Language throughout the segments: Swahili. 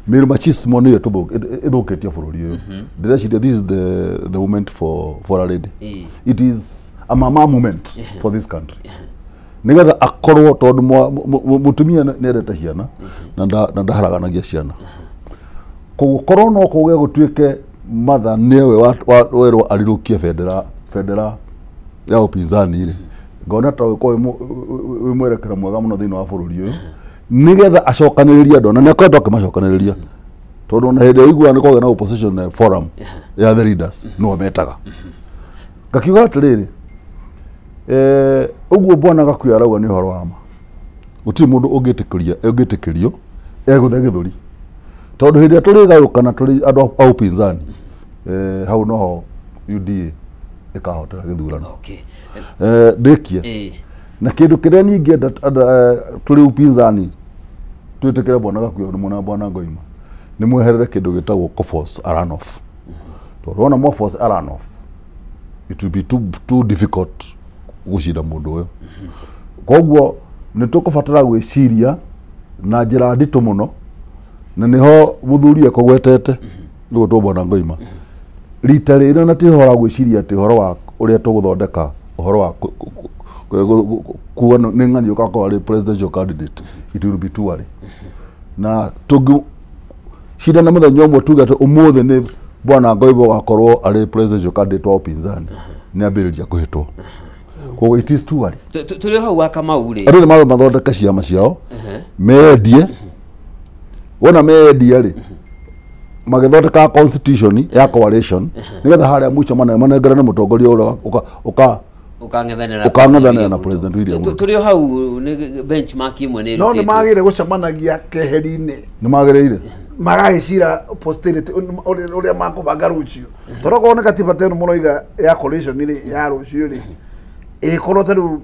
Male machismo nä ä thå kä tie bå rå ri å yå ndä reciria this is the moment for a lady. It is a mama moment for this country nä getha akorwo tondå må tumia nä endete ciana na ndaharaganagia ciana koguo korwo no kågä gå tuä ke matha nä we werwo arirå kie bendera ya upinzani rä ngona ta wä mwerekera mwega må no thä inä wa bå rå ri å yå nä getha acokanä rä ria andå na nä akoretwo akä macokanä rä ria tondå na hä ndä ya igua nä kwagä na opposition forum ya the leaders no metaga ngakiuga atä rä rä å guo Bwana Gakuyu arauga nä å horo wa ma gå tirä må ndå å ngä tä kä rio egå the gä thå ri tondå hä ndä ä rä a tå rä gayå kana tå rä andå a upinzani hau noho UDA ä kahotera gä thurano ndä kie na kä ndå kä rä a ningä tå rä upinzani twä tä kä re Bwana Gakuyu nä mwena Bwana Ngoima nä mweherere kä ndå gä tagwo Cofos Aranof tondå wona Cofos Aranof it will be too difficult gå cinda må ndå å yå koguo nä tå kå batara gwä ciria na njä ra nditå må no na nä ho må thuri ekå gwetete nä gå two Bwana Ngoima rita rä rä na tä hora gwä ciria atä horo wa å rä a tå gå thondeka å horo wa kuga nä ng'ani å gakorwo arä presidential candidate it will be too early na tå cinda na må thenya å mwe tuge atä å må thä nä Bwana Ngoima gakorwo arä presidential candidate wa upinzani nä ambä rä ria kå hä two koguo it is too early tå rä hau wa Kamau rä andå nä matho mathondeka ciama ciao meendie wona meendie rä magä thondeka constitution ya coalition nä getha harä a mwico manengerane må tongoria å rä ukang'ethanira na president William Ruto tå hau nä benchmark imwe nä no nä magä re gå cemanagia keheri-inä nä magä rä ire magagicira posterity å rä a makå banga rå cio tondå korwo nä katiba teno må roiga ya coalition rä ya rå cio rä ä korwo ta rä u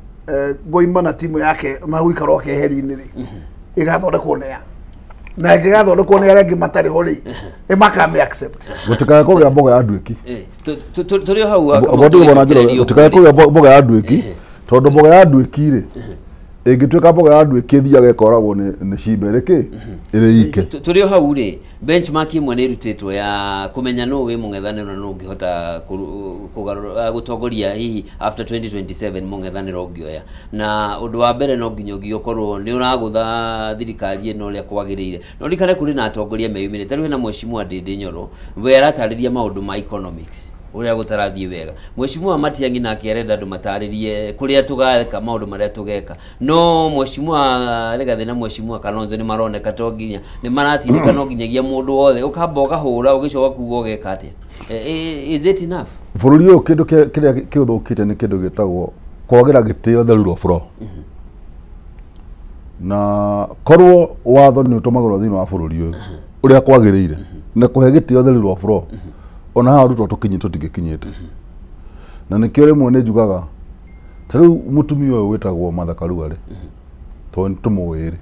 Ngoima na timu yake magũikarwo keheri-inä rä ä gathondekwo nea na ä ngä gathondekwo nä arä angä matarä ho rä ä makame accept gå tikae kå gä a mboga ya andå ä ki tå rä hau gå tikae kå gä a mboga ya andå ä ki tondå mboga ya andå ä ki rä ä ngä tuä ka mboga ya andå ä ki thiaga ĩkoragwo nä cimba ä rä kä ä rä ike tå rä hau rä benchmark imwe nä rutä two ya kå menya no wä må ngethanä ro no å ngä hota gå tongoria hihi after 2027 må ngethanä ro å ngä oya na å ndå wa mbere no nginya å ngä okorwo nä å ragå tha thirikari ä no å rä a kwagä rä ire no rikare kå rä na atongoria meyumä rä tarä hena Mheshimiwa Ndindi Nyoro we aratarä ria maå ndå ma economics uria gutarathie wega Mheshimiwa Matiang'i nake arenda andu mataririe kuria tugaka maundu maria tugeka no Mheshimiwa Rigathi na Mheshimiwa Kalonzo ni maroneka to nginya ni maratindika no nginyagia mundu wothe ukamba ugahura ugicoka kuuga ugeka atia is it enough bururi uyu kindu kiria kiuthukite ni kindu gitagwo kwagira gitio the rule of law na korwo watho ni utumagirwo thini wa bururi uyu uria kwagiriire na kuhe gitio the rule of law ona ha ruto tukinyi tutingikinyite na nikio rimwe ni njugaga tariu mutumia uyu witagwo Martha Karua ri to tumwiri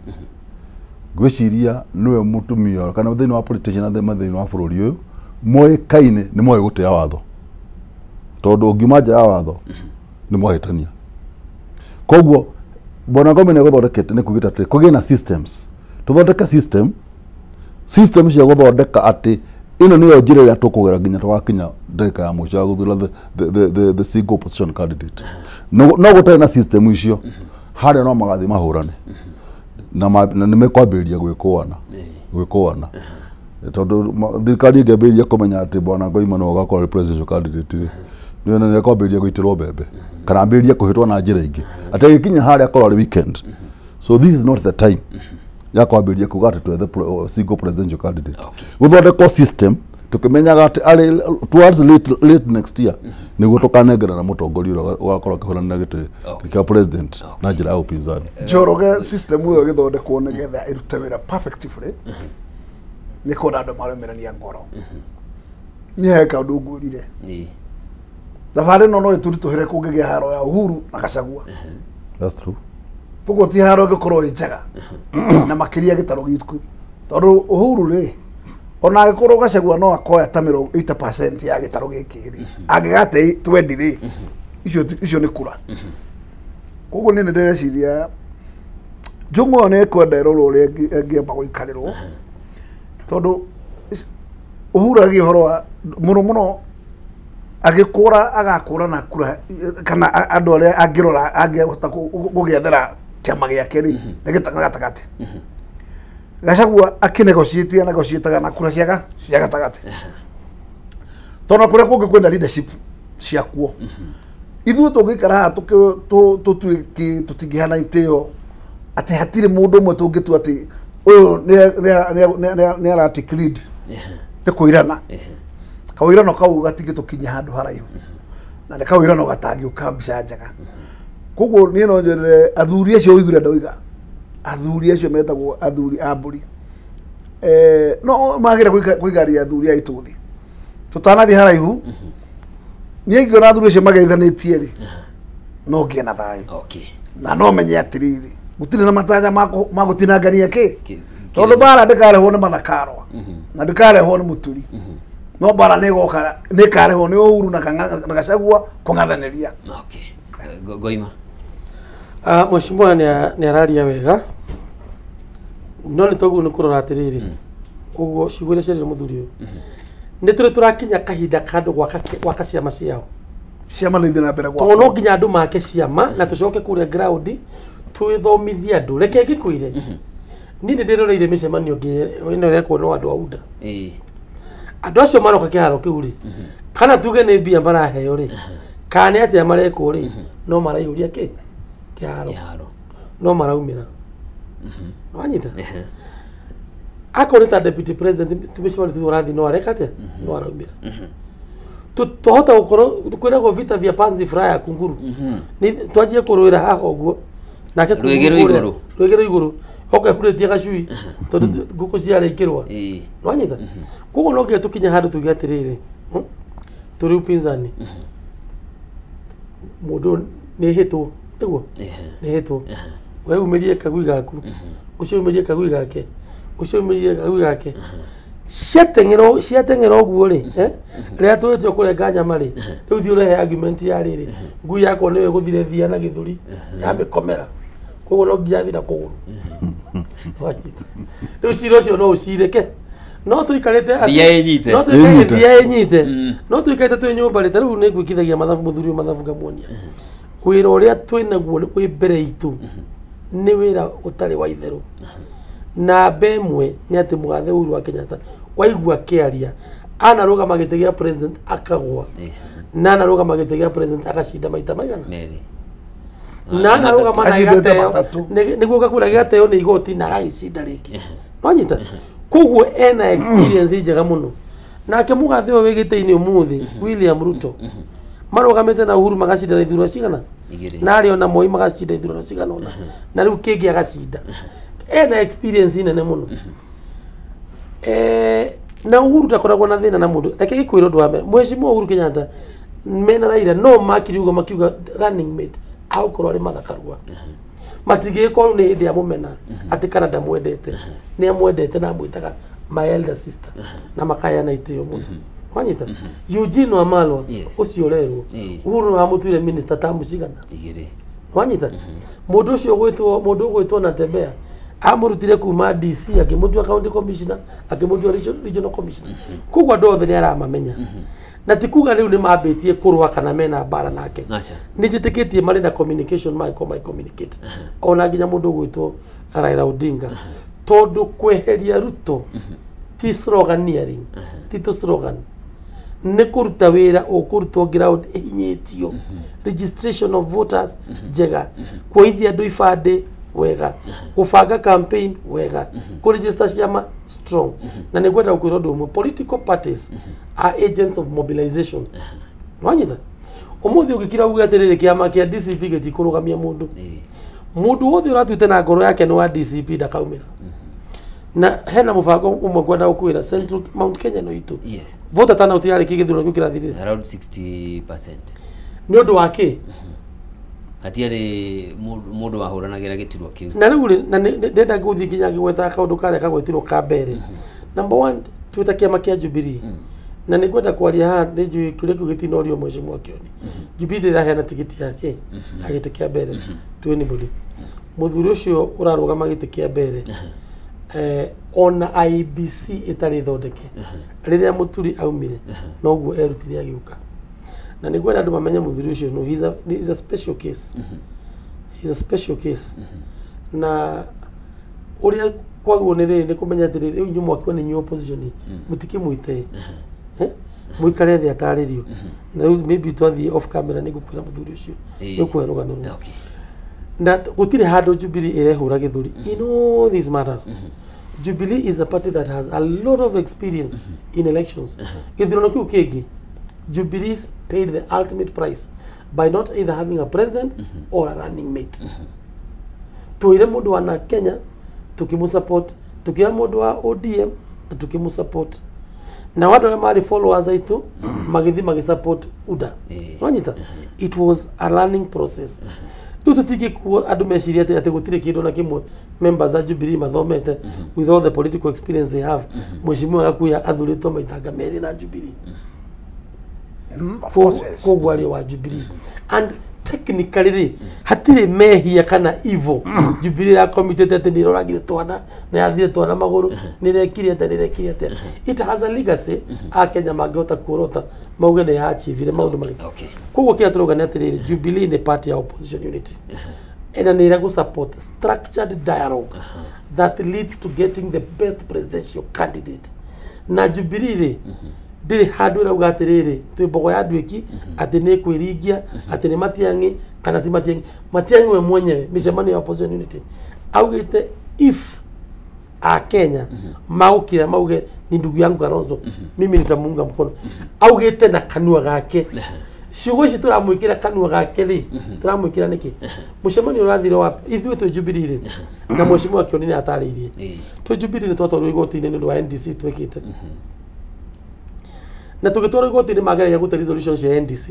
gwiciria niwe mutumia kana thini wa politician na thini wa bururi uyu moikaine ni moe gutia watho tondu ngiuma nja ya watho ni mohitania koguo Bwana Ngoima ni guthondekete ni kugita ati kugie na systems tuthondeke system cia guthondeka ati ino niyo njira ya tukugera nginya twakinya ndeka ya mwico ya guthura the single opposition candidate no gutari na system icio haria no magathi mahurane na ni mekwambĩrĩria gwĩkũana tondu thirikari ĩngĩambĩrĩria kũmenya atĩ Bwana Ngoima no agakorwo presidential candidate nĩ nĩ kwambĩrĩria gũitĩrwo mbembe kana ambĩrĩria kũhĩtwo na njĩra ingĩ atĩ gĩkinya haria korwo arĩ weekend so this is not the time ya kwambĩrĩria kuga atĩ the single presidential candidate guthondekwo system tukimenyaga ati ari towards late next year niguo tukanengera na mutongoria ugakorwo kihurana giti kia president na njira ya upinzani Njoroge system uyo githondekwo nigetha irute wira perfectly ni kona andu maremerania ngoro ni heka undu ngurire ni thabari no iturituhire kungigia haro ya Uhuru na Gachagua that's true pugo ti haro gikorwo injaga na makiria gitaro gitu tondu Uhuru ri ona agikorwo Gachagua no akoya ta 80% ya gitaro giki ri angigate 20 ri icio ni kura koguo ni ndireciria Njung'u ne kwenda roro ri ngiamba guikarirwo tondu Uhuru agihoro muno agikura agakura na kura kana andu aria angirora angihota gugiethera kiama giake ri nigitanga gatagati Gachagua akinegotiate na kura cia gatagati tona kuria kungi kwina leadership cia kuo ithuĩ tũngĩikara haha tũtingĩhana itĩo atĩ hatirĩ mũndũ ũmwe tũngĩtua atĩ ũyũ nĩ arati lead nĩ kũirana kaũirano kau gatingĩtũkinyia handũ haraihu na nĩ kaũirano gatangĩũka mbica njega koguo niĩ no njĩre athuri acio ũiguire ndoiga athuri acio metagwo athuri a mbũri no magĩra kũigaria athuri a itũthi tũtanathiĩ haraihu niĩ ingĩona athuri acio mageithanĩtie rĩ no ngĩe na thayũ na no menye atĩrĩrĩ gũtirĩ na matanya ma gũtinangania kĩ tondũ mbara ndĩkarehwo nĩ mathakarwa na ndĩkarehwo nĩ mũturi no mbara nĩ ĩkarehwo nĩ Uhuru na Gachagua kũng'athanĩria Goima Mheshimiwa nĩ araria wega no nĩ toguo nĩ kũrora atĩrĩrĩ ũguo ciguĩre ciarĩre mũthuri ũyũ nĩ tũrĩ tũrakinya kahinda kandu gwaka ciama ciao ciama nĩ na mbere gwaka no nginya andũ make ciama na tũcoke kũrĩa ground twĩthomithie andũ reke ngĩkwĩre niĩ nĩ ndĩroreire mĩcemanio ĩno ĩrekwo no andũ a UDA andũ acio maroka kĩharo kĩu rĩ kana tuge nĩ mbia maraheo rĩ kana nĩ atĩa marekwo rĩ no maraihũria kĩ kĩharo no maraumĩra wanyita akorwo ta deputy president tumeshimana turathi no areka atia no araumira tuhota gukoro kwiragwo vita vya panzi fraya kunguru ni twajie kuruira haha uguo nake rwegero iguru oka kuretia gacui tondu nguku ciare ikirwa wanyita kuko no nge tukinya handu tuge atiriri turi upinzani mundu ni hitwo iguo ni hitwo we umerie kagui gaku ucio umerie kagui gake ucio umerie kagui gake ciateng'era ũguo rĩ rĩrĩa twĩtio kũrenga nyama rĩ rĩu thiĩ ũrehe argument ya rĩrĩ ngui yakwa nĩwe gũthire thia na gĩthũri yamĩkomera koguo no nginya thiĩ na kũgũrũ rĩu cira ũcio no ũcirĩke no tũikarĩte thia ĩnyite no tũikarĩte twĩ nyũmba rĩ ta rĩu nĩ ngwĩkithagia mathabu mũthuri mathabu ngamuonia wĩra ũrĩa twĩnaguo wĩ mbere itũ nĩ wĩra ũtarĩ wa itherũ namba ĩmwe nĩ atĩ mũgathe Uhuru wa Kenyatta waigua kĩaria anarũgama gĩtĩ gĩa president akagwa na anarũgama gĩtĩ gĩa president agacinda maita maigana na anarũgama na gateo nĩguo gakura gateo nĩ igoti na agagĩcinda rĩngĩ wanyita koguo ena experience njega mũno nake mũgathe ũyũ wĩ gĩtĩ-inĩ ũmũthĩ William Ruto marũgamĩte na Uhuru magacinda ithurano cigana na arĩ ona Moi magacinda ithurano cigana ona na rĩu kĩngĩ agacinda ena experience nene muno na Uhuru takoragwo na thina na mundu reke gikwiro ndu wa mbere Mheshimiwa Uhuru Kenyatta mena Raila no makiriuga makiuga running mate au korwo ari mathakarwa matigiko ni hindi amumena ati kana ndamwendete ni amwendete na amwitaga my elder sister na makaya na itio muno wanyita Eugene Wamalwa ucio rerwo Uhuru wa mutuire minister tamucigana wanyita mundu ucio gwitwo na Tembea amurutire kuma DC akimutua county commissioner akimutua regional commissioner kugwa ndothe ni aramamenya na tikuga riu ni mambitie kurwa kana mena bara nake ni njitikitie mari na communication my communicate ona nginya mundu gwitwo Raila Odinga tondu kweheria Ruto ti sloganeering ti to slogan ne kuruta wira ukurutwo ground ihinyitio registration of voters jega kuithia andu ibande wega kufanga campaign wega ku register ciama strong na nĩ gwenda gũkwĩra ũndũ ũmwe political parties are agents of mobilization wanyita ũmũthĩ ũngĩkira uge atĩrĩrĩ kĩama kĩa DCP gĩtikũrũgamia mũndũ wothe ũratuĩte na ngoro yake nĩ wa DCP ndakaumĩra na hena mũbango ũmwe ngwenda gũkwĩra Central Mount Kenya no itu voter turnout yarĩ kĩgĩthurano kĩrathirire around 60% nĩ ũndũ wa kĩ atiari mundu wahuranagira gitirwo kiu na riu na ndenda guthi nginya ngweta kaundu kare kagwetirwo ka mbere number 1 twita kiama kia Jubilee na nĩ ngwenda kwaria haha nĩ njui kĩrĩa kĩu gĩtinorio Mheshimiwa Kioni Jubilee ĩraheana tigiti yake ya gĩtĩ kĩa mbere to anybody mũthuri ũcio ũrarũgama gĩtĩ kĩa mbere ona IBC itari thondeke riria Muturi aumire noguo erutire agiuka na niguo andu mamenye muthuri ucio no he's a special case he's a special case na uria kwaguo ni kumenya atiri riu nyu mwakwa ni new opposition mutikimuite muikare thi ataririo na maybe twathi off camera ni gukwira muthuri ucio ni kwerugano na gutire handu Jubilee irehura githuri in all these matters Jubilee is a party that has a lot of experience in elections githurano kiu kingi Jubilee paid the ultimate price by not either having a president or a running mate tuire mundu wa Kenya tukimusupport tukia mundu wa ODM na tukimusupport na watu wale mali followers aitu magithi magisupport UDA wanyita it was a learning process tutiki ku andu meciria ati gutire kindu na kimwe members za Jubilee mathomete with all the political experience they have mheshimiwa gakuya athuritwo maitanga meri na Jubilee kogwari wa Jubilee and technically hatire mehia kana evil Jubilee ra committed ati ni roragire twana na yathire twana maguru ni rekire ati it has a legacy a Kenya mangehota kurota mauge ne ya achievire maundu mari koguo kia turugane ati Jubilee ni party ya opposition unity ena ni ira support structured dialogue that leads to getting the best presidential candidate na Jubilee ndiri handu rauga atiriri twimbogo ya ndwiki ati ni kwirigia ati ni Matiang'i kana ti Matiang'i we mwenyewe micemano ya opposition unity augite if a Kenya maukira mauge ni ndugu yangu Kalonzo mimi nitamuunga mkono augite na kanua gake ciugo ici turamwikira kanua gake ri turamwikira niki mucemano urathire wapi ithuĩ twi Jubilee na mheshimiwa Kĩoni nĩ ataririe twi Jubilee twatwarwo igoti-inĩ nĩ wa NDC twikite na tugitwara igoti-inĩ magereria gute resolution cia NDC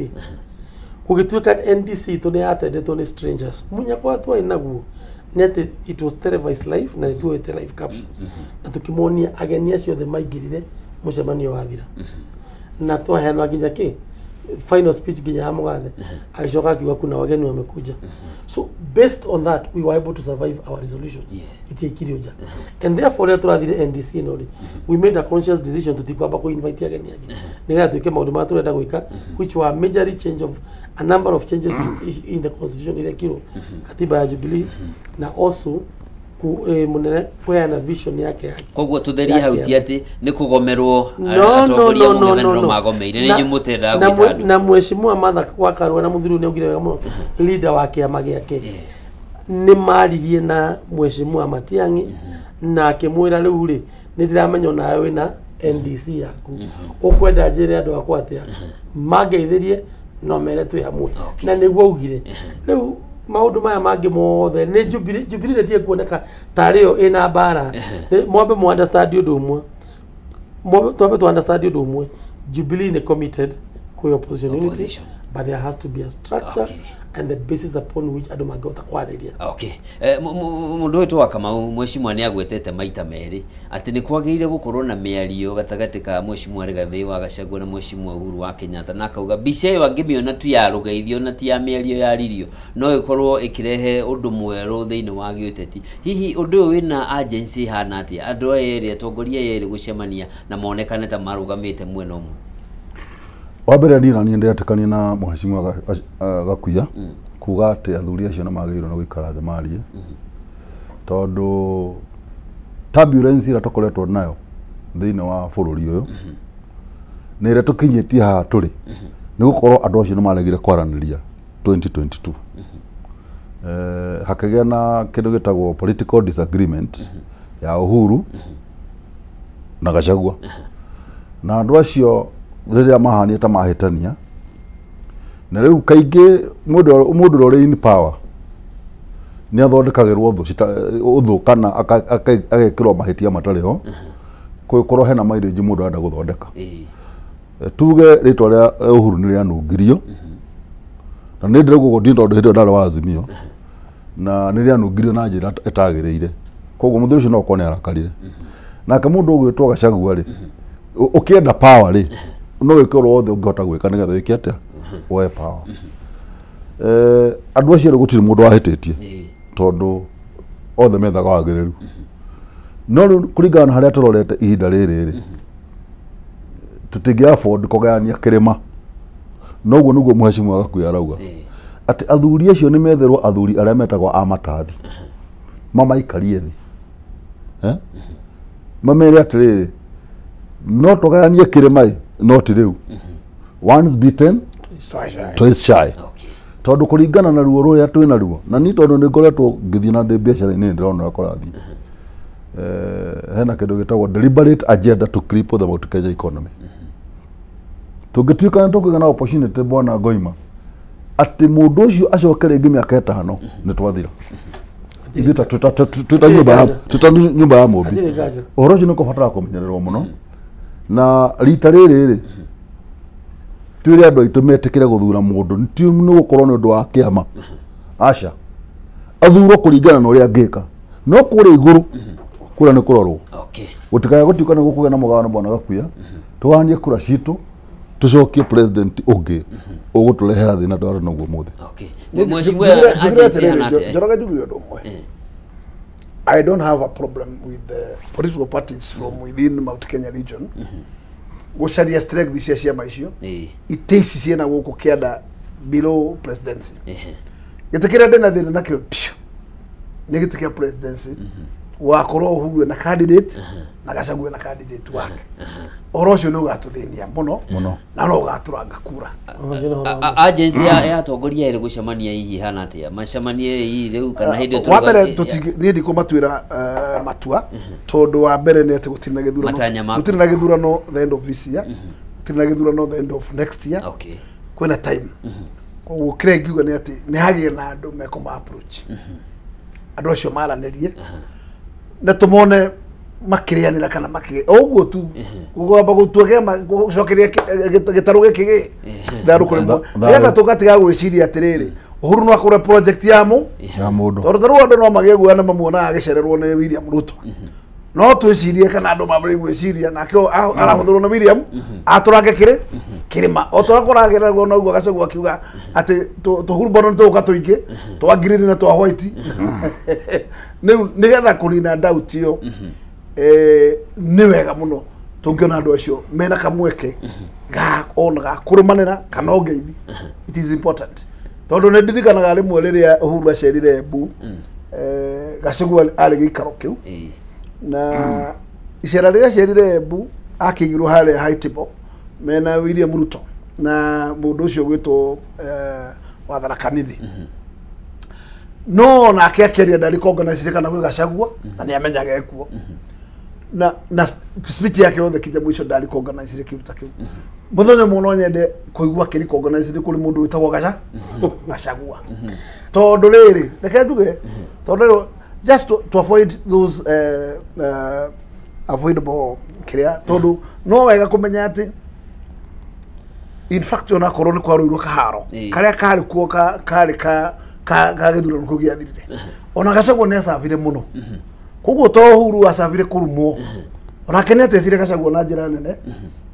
kugituika NDC tu nĩ atendetwo nĩ strangers munya kwa twa inaguo nĩ ati it was televised live na tuoete live captions na tukimonia ageni acio the maigirire mucemanio wathira na twaheanwa nginya ki final speech ginya amugathe aishoka akiwa kuna wageni wamekuja so based on that we were able to survive our resolutions itikirioja and therefore ya turathire NDC nori we made a conscious decision tutikwamba ko invite ageni yake niga tuike maundu ma turenda gwika which were major change of a number of changes in the constitution ile kiro katiba ya Jubilee na also munene kweana vision yake koguo tutheria hauti ati ni kugomerwo atongoria munene magomeire ni nyumutenda gwita na mheshimiwa Martha Wakarwa na muthuri ni ugire wega leader wa kiama giake ni maririe na mheshimiwa Matiang'i na akimwira riu ri ni ndiramenya nawe wina NDC yaku ukwenda njire andu akwa atia mangeithirie no mere twi hamwe na niguo ugire riu maundu maya mangi mothe ni Jubilee tie kuoneka tario ina bara mwambe mu understand undu umwe mwambe to understand undu umwe Jubilee ni committed ku opposition unity but there has to be a structure and the basis upon which andu mangota kwariria mundu witu wa Kamau mheshimiwa ni agwetete maita meri ati ni kwagirire gukorwo na miario gatagati ka mheshimiwa Rigathi wa Gachagua na mheshimiwa Uhuru wa Kenyatta na kauga bica iyo angimiona tu ya rugeithio na ti ya miario ya ririo no ikorwo ikirehe undu mweru thiini wa giuteti hihi undu wina agency hana ati andu eri atongoria eri gucemania na monekane ta marugamite mwena umwe wabere ni nani ndetekania na mheshimiwa Gakuya kuga ati athuri acio na magirwo na guikara the marie tondu turbulence ira tukoretwo nayo thiini wa bururi uyu ni ire tukinyitie ha turi ni gukorwo andu acio ni maregire kwaraniria 2022 hakagĩa na kindu gitagwo political disagreement ya Uhuru na Gachagua na andu acio riria mahania ta mahitania na riu kaingi mundu uri in power ni athondekagirwo uthu kana agekirwo mahitia matariho kuikorwo hena mileage mundu arenda guthondeka tuge ritwa ria Uhuru ni rianungirio na ni ndire gugo tondu hindi ndari wa Azimio na ni rianungirio na njira itagiriire koguo muthuri ucio no kone arakarire nake mundu ugwitwo Gachagua ri ukienda power ri no wikoro othe ungihota gwika nigetha wiki atia woe power andu acio gutiri mundu wahititie tondu othe methaga wagiriru no riu kuringana na haria turorete ihinda riri tutingi afford kugayania kirima noguo niguo mheshimiwa Gakuyu arauga ati athuri acio ni metherwo athuri aria metagwo amatathi mamaikarie thi mamere atiriri no tugayanie kirima no ti riu once beaten twice shy tondu kuringana na ruo ruria twina ruo na ni tondu ni ngoretwo ngithii na ndi biacara-ini ndirona korathi hena kindu gitagwo deliberate agenda to cripple the Mount Kenya economy tungituika na tukigana opportunity bwana Goima ati mundu ucio acoke ringi miaka 5 ni twathira tuta nyumba ya mumbi uhoro ucio ni kubatara kumenyererwo muno na rita riri twire andu aitu metikire guthura mundu ti ni gukorwo ni undu wa kiama aca athurwo kuringana na uria angika no kure iguru kura ni kurorwo gutikaya gutiuka ni gukugia na mugawano bwana Gakuyu tuwanie kura citu tucokie president ungi uguturehera thina twaro naguo muthe Mheshimiwa agency anate Njoroge njugire undu umwe I don't have a problem with the political parties from within Mount Kenya region gucaria strength cia ciama icio iteci ciena guku kianda below presidency gitikira ndina thina nakio ni gitu kia presidency wakorwo Uhuru na candidate na Gachagua na candidate wake orocio no gatuthinia muno na no gaturanga kura agency ya atongoria iri gucemania hihi hana atia macemanie hihi riu kana hindi tu wabere tutigindi kumatwira matua tondu wa mbere ni ati gutina githurano the end of this year gutina githurano the end of next year kwina time koguo kire ngiuga ni ati ni hagie na andu mekoma approach andu acio maranirie na tumone makirianira kana makige oguo tu gugomba gutuge gucokeria gitaru gikigi ndaru kurimo yenda tukatiga gwiciria atiriri Uhuru no akore project ya mundu tondu andu no magegua na mamuona agicererwo ni William Ruto no twicirie kana andu mabari gwiciria nakio arahuthurwo na William aturange kirima otorakoragira go no Gachagua akiuga ati Uhuru bono tuka tuingi twangiriri na twa white nigetha kurina doubt yo ni wega muno tungiona andu acio mena kamweke ga ona kurumanira kana ongeithi it is important tondu ne ndirikanaga rimwe riria Uhuru acerire Embu Gachagua ari gikaro kiu na icera riria acerire Embu akigirwo hare Haitibo mena William Ruto na mundu ucio gwitwo Wathara Kanithi no na akiakeria ndari organize kana gwe Gachagua na ni amenyaga ekuo na speech yake yothe kija mwisho ndari organize kiruta kiu muthenya muno nyende kuigua kiri organize kuri mundu witagwo Gachagua tondu riri reke nduge tondu just to avoid those avoidable kiria tondu no wega kumenya ati in fact ona koroni kwa ruirwo kaharo karia kari kuo kari ka githurano kugia thirire ona Gachagua ne asavire muno koguo to Uhuru asavire kurumwo ona kenete cire Gachagua na njira nene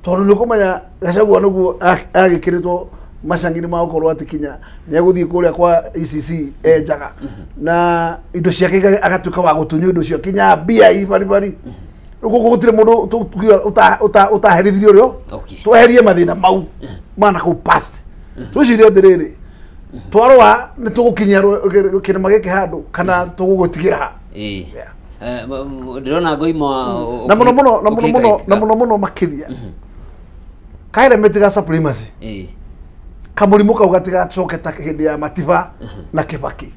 tondu ni kumenya Gachagua nuguo agikiritwo macangini ma ukorwo atikinya ni aguthii kuria kwa ECC enjaga na indo ciake agatuka wa gutunyo indo cio kinya bia ibari rugo gutire mundu utaherithirio rio tweherie mathina mau mana ku past tucirie ndiriri twarwa ni tugukinyia kirima giki handu kana tugugutigira ndirona Goima na muno makiria kaire metiga supremacy kamurimu kau gatigacoketa hindi ya Matiba na Kibaki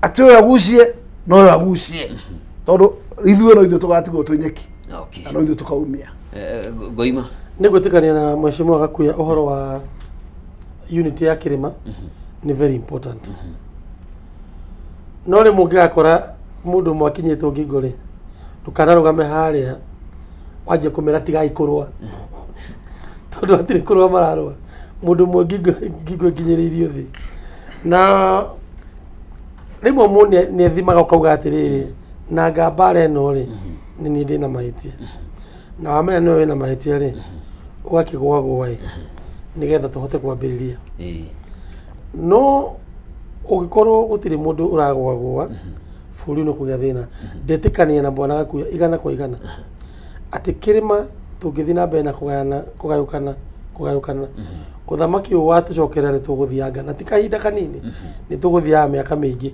ati uyu agucie no uyu agucie tondu ithuĩ no ithuĩ tugatigwo twĩ nyeki na no ithuĩ tukaumia Goima nĩ gwĩtĩkania na Mheshimiwa Gakuyu ũhoro wa unity ya Kirima ni very important no rĩ mũngĩgakora mũndũ mwakinyĩtwo ngingo rĩ ndũkanarũgame harĩa wanjie kũmera tigai kũrũa tondu hatirĩ kũrũa mararũa mundu mwe ngingo nginyĩrĩirio thĩ na rĩmwe mũndũ nĩ ethimaga ũkauga atĩrĩrĩ na ngambara ĩno rĩ nĩ niĩ ndĩna mahĩtia na wamenya nĩwe wĩna mahĩtia rĩ ũgakĩgũagũa nĩgetha tũhote kwambĩrĩria no ũngĩkorwo gũtirĩ mũndũ ũragũagũa bũrũri no kũgĩa thĩna ndetikania na bwana Gakuya igana kwa igana atĩ kĩrĩma tũngĩthiĩ na mbere na kũgayũkana ũthamaki ũyũ watũcokerera nĩ tũgũthianga na ti kahinda kanini nĩ tũgũthiaga mĩaka mĩingĩ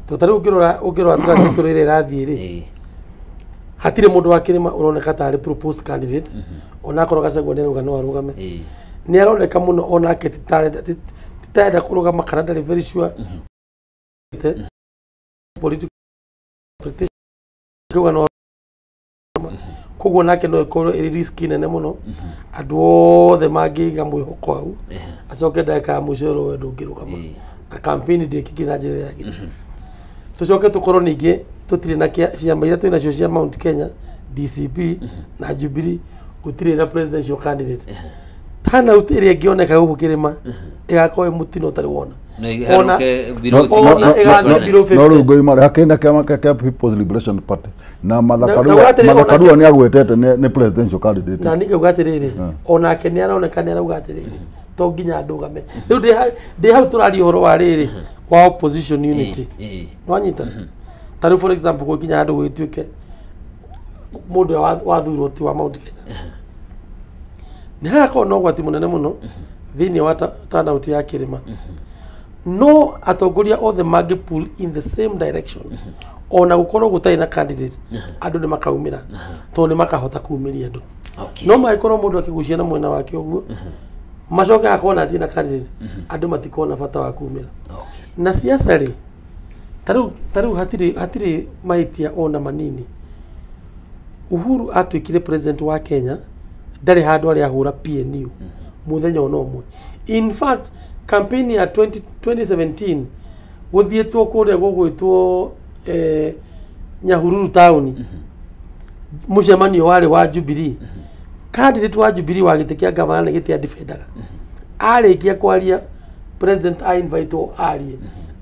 tondũ tarĩu ũngĩrora trajectory ĩrĩa ĩrathiĩ rĩ hatirĩ mũndũ wa kĩrĩma ũroneka tarĩ proposed candidate onakorwo Gachagua nĩ arauga no arũgame nĩ aroneka mũno onake titarenda kũrũgama kana ndarĩ very sure political koguo nake no ĩkorwo ĩrĩ risk nene mũno andũ othe mangĩiga mwĩhoko hau acoke ndagĩka ya mũico ũrĩa ndũngĩrũgama na campaign ndĩkĩkire na njĩra ya gĩthiĩ tũcoke tũkorwo ningĩ tũtirĩ na ciama iria twĩ nacio cia Mount Kenya DCP na Jubilee gũtirĩ na presidential candidate turnout ĩrĩa ĩngĩoneka gũkũ kĩrĩma ĩgakorwo mũtino ũtarĩ wona no rĩu ngoima hakĩna kĩama kĩa People's Liberation Party na Martha Karua nĩ agwetete nĩ presidential candidate na ningauga atĩrĩrĩ onake nĩ aroneka nĩ arauga atĩrĩrĩ to nginya ndũgame rĩu ndĩ hau tũraria ũhoro wa rĩrĩ wa opposition unity nwanyita tarĩu for example gũkinya handũ gwĩtuĩke mũndũ wathurwo ti wa Mount Kenya nĩ hagakorwo na ũgwati mũnene mũno thĩinĩ wa turnout ya kĩrĩma no atongoria othe mangĩ pull in the same direction ona gũkorwo gũtarĩ na candidate andũ nĩ makaumĩra tondũ nĩ makahota kuumĩria andũ no mangĩkorwo mũndũ akĩgucia na mwena wake ũguo macoke akona atĩ na candidate andũ matikona bata wa kuumĩra na siasa rĩ tarĩu hatirĩ mahĩtia ona manini Uhuru atuĩkire president wa Kenya ndarĩ handũ arĩa ahũra PNU mũthenya ona ũmwe in fact campaign ya 2017 gũthiĩtwo kũrĩa gũgwĩtwo Nyahururu town mũcemanio warĩ wa Jubilee candidate wa Jubilee wa gĩtĩ kĩa governor nĩ gĩtĩ adefendaga arĩkia kwaria president invite arie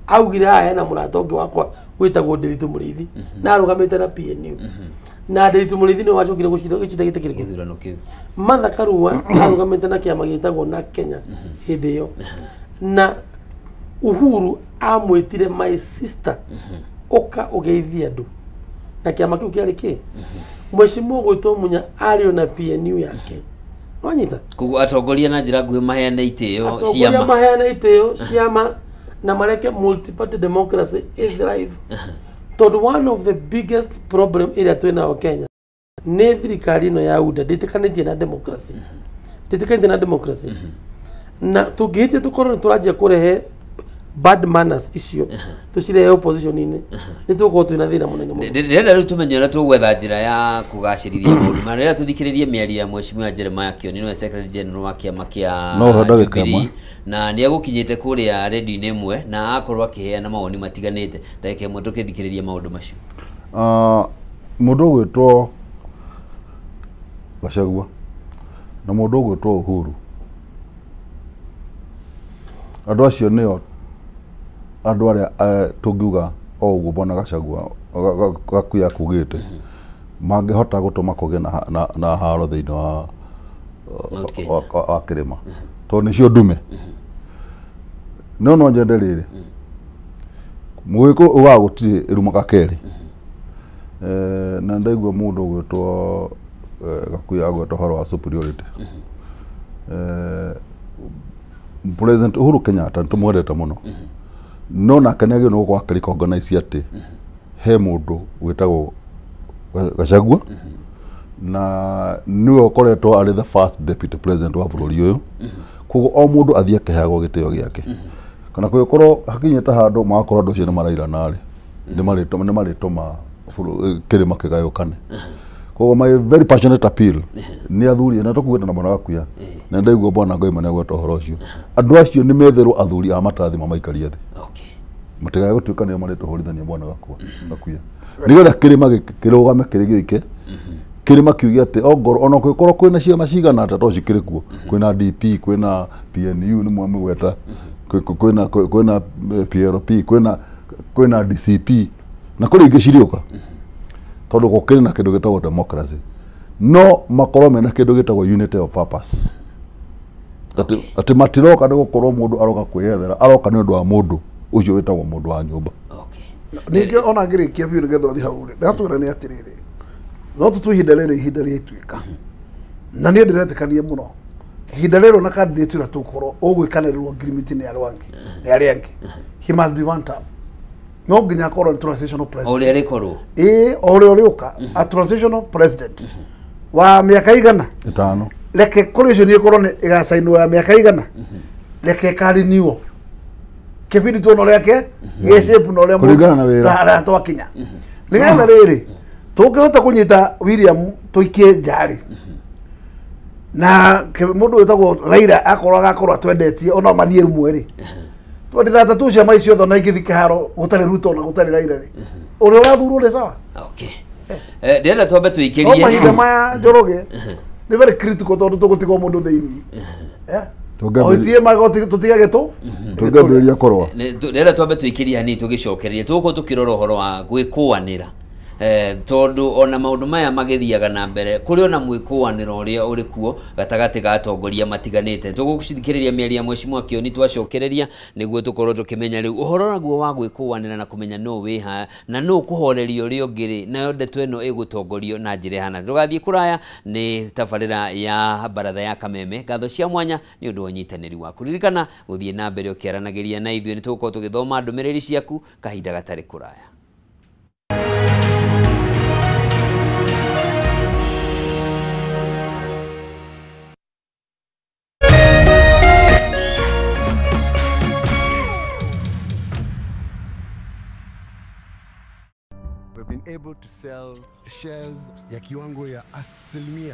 augire haya na mũrata ũngĩ wakwa gwĩtagwo Nderitu Mũrĩithi na arũgamĩte na PNU na Nderitu Mũrĩithi nĩ wacokire gũcinda gĩtĩ kĩrĩkũ Martha Karua arũgamĩte na kĩama gĩtagwo na Kenya hĩndĩ ĩyo na Uhuru amwĩtire my sister oka ũgeithie andũ na kĩama kĩu kĩarĩ kĩ Mheshimiwa gwĩtwo Munya arĩ na PNU yake nwanyita koguo atongoria na njĩra nguhĩ maheane itĩo ciama na mareke multi-party democracy ĩthrive tondũ one of the biggest problem ĩrĩa twĩ nayo Kenya nĩ thirikari ĩno ya UDA ndĩtĩkanĩtie na democracy na tũngĩhĩtia tũkorwo nĩ tũranjia kũrehe bad manners icio tucirehe opposition-inĩ nĩ tũgũkorwo twĩna thĩna mũnene mũno ndĩrenda rĩu tũmenye ũrĩa tũgwetha njĩra ya kũgacĩrithia maũndũ marĩa tũthikĩrĩrie mĩario ya Mheshimiwa Jeremiah Kioni nĩwe Secretary General wa kĩama kĩa Jubilee na nĩ agũkinyĩte kũrĩa radio-inĩ ĩmwe na akorwo akĩheana mawoni matiganĩte ndagĩka ĩmwe tũkĩthikĩrĩria maũndũ macio mũndũ ũgwĩtwo Gachagua na mũndũ ũgwĩtwo Uhuru andũ acio nĩo andũ arĩa tũngiuga o ũguo bona Gachagua Gakuya kugĩte mangĩhota gũtũma kũgĩe na haro thĩinĩ wa kĩrĩma tondũ nĩcio ndume no njende rĩrĩ mũgĩkũ ũga gũtirĩ ĩrumaga kerĩ na ndaigua mũndũ ũgwĩtwo Gakuya agwĩtwo horo wa superiority President Uhuru Kenyatta tumwendete muno no nake nĩ agĩrĩirwo gwaka recognize atĩ he mũndũ wĩtagwo Gachagua na nĩwe ũkoretwo arĩ the first deputy president wa bũrũri ũyũ koguo o mũndũ athiĩ akĩheagwo gĩtĩo gĩake kana kũgĩkorwo hakinyĩte handũ magakorwo andũ acio nĩ maraira narĩ nĩ marĩtũma kĩrĩma kĩgayũkane koguo my very passionate appeal nĩ athuri na tũkuĩte na mwana Gakuya na ndaigua bwana Ngoima nĩ agweta ũhoro ũcio andũ acio nĩ metherwo athuri a matathima maikaria thĩ matigaye gũtuĩka nĩo marĩtũhũrithania bwana Gakuya nĩgetha kĩrĩma kĩrũgame kĩrĩ gĩike kĩrĩma kiuge atĩ ona gũkorwo kwĩna ciama cigana atĩa to cikĩrĩ kuo kwĩna DP kwĩna PNU nĩ mwamĩgweta kwĩna PLP kwĩna DCP na kũrĩ ingĩ cirĩũka tondũ gũkĩrĩ na kĩndũ gĩtagwo democracy no makorwo mena kĩndũ gĩtagwo unity of purpose atĩ matiroka nĩ gũkorwo mũndũ aroka kwĩyethera aroka nĩ ũndũ wa mũndũ ũcio wĩtagwo mũndũ wa nyũmba ningĩ ona ngĩrĩkia biũ nĩgetha ũthiĩ hau rĩ ndatwĩra nĩ atĩrĩrĩ no tũtue ihinda rĩrĩ ihinda rĩatuĩka na niĩ ndĩretĩkania mũno ihinda rĩrĩ na candidate ũrĩa tũgũkorwo ũgwĩkanĩrĩrwo ngirimiti nĩ arĩa angĩ he must be one term no nginya akorwo nĩ transitional president ũrĩa rĩkorwo o ũrĩa ũrĩũka a transitional president wa mĩaka igana 5 reke coalition ĩkorwo nĩ ĩgacainwo ya mĩaka igana reke ĩkariniwo kĩbindi tuona ũrĩa gĩcape na ũrĩa kũringana na wĩra twakinya nĩgetha rĩrĩ tũngĩhota kũnyita William tũikie njari na mũndũ wĩtagwo Raila agakorwo atwendetie ona mathiĩ rĩmwe rĩ twendithata tu ciama icio thona ingĩthi kĩharo gũtarĩ Ruto na gũtarĩ Raila rĩ ũrĩa ũrathurwo nĩ sawa okay ndĩrenda twambe twĩkĩrie mahinda maya Njoroge nĩ very critical tondũ tũgũtiga mũndũ thĩinĩ oitie magoti tũtigage tũngĩambĩrĩria korwa ndĩrenda twambe twĩkĩrie hanini tũgĩcokereria tũgũkorwo tũkĩrora ũhoro wa gwĩkũanĩra tondu ona maundu maya magithiaga na mbere kuri ona mwikuaniro uria uri kuo gatagati ga atongoria matiganite tugucithikiriria miaria Mheshimiwa Kioni twacokereria niguo tukorwo tukimenya riu uhoro naguo wa gwikuanira na kumenya no wiha na no kuhoreria uria ungiri nayo ndeto ino igutongorio na njire hana tugathie kuraya ni tabarira ya baratha ya Kameme ngatho cia mwanya ni undu wa nyitaniri waku ririkana guthie na mbere ukieranagiria na ithuĩ ni tugukorwo tugithoma ndumiriri ciaku kahinda gatari kuraya. We've been able to sell shares ya kiwango ya 20%.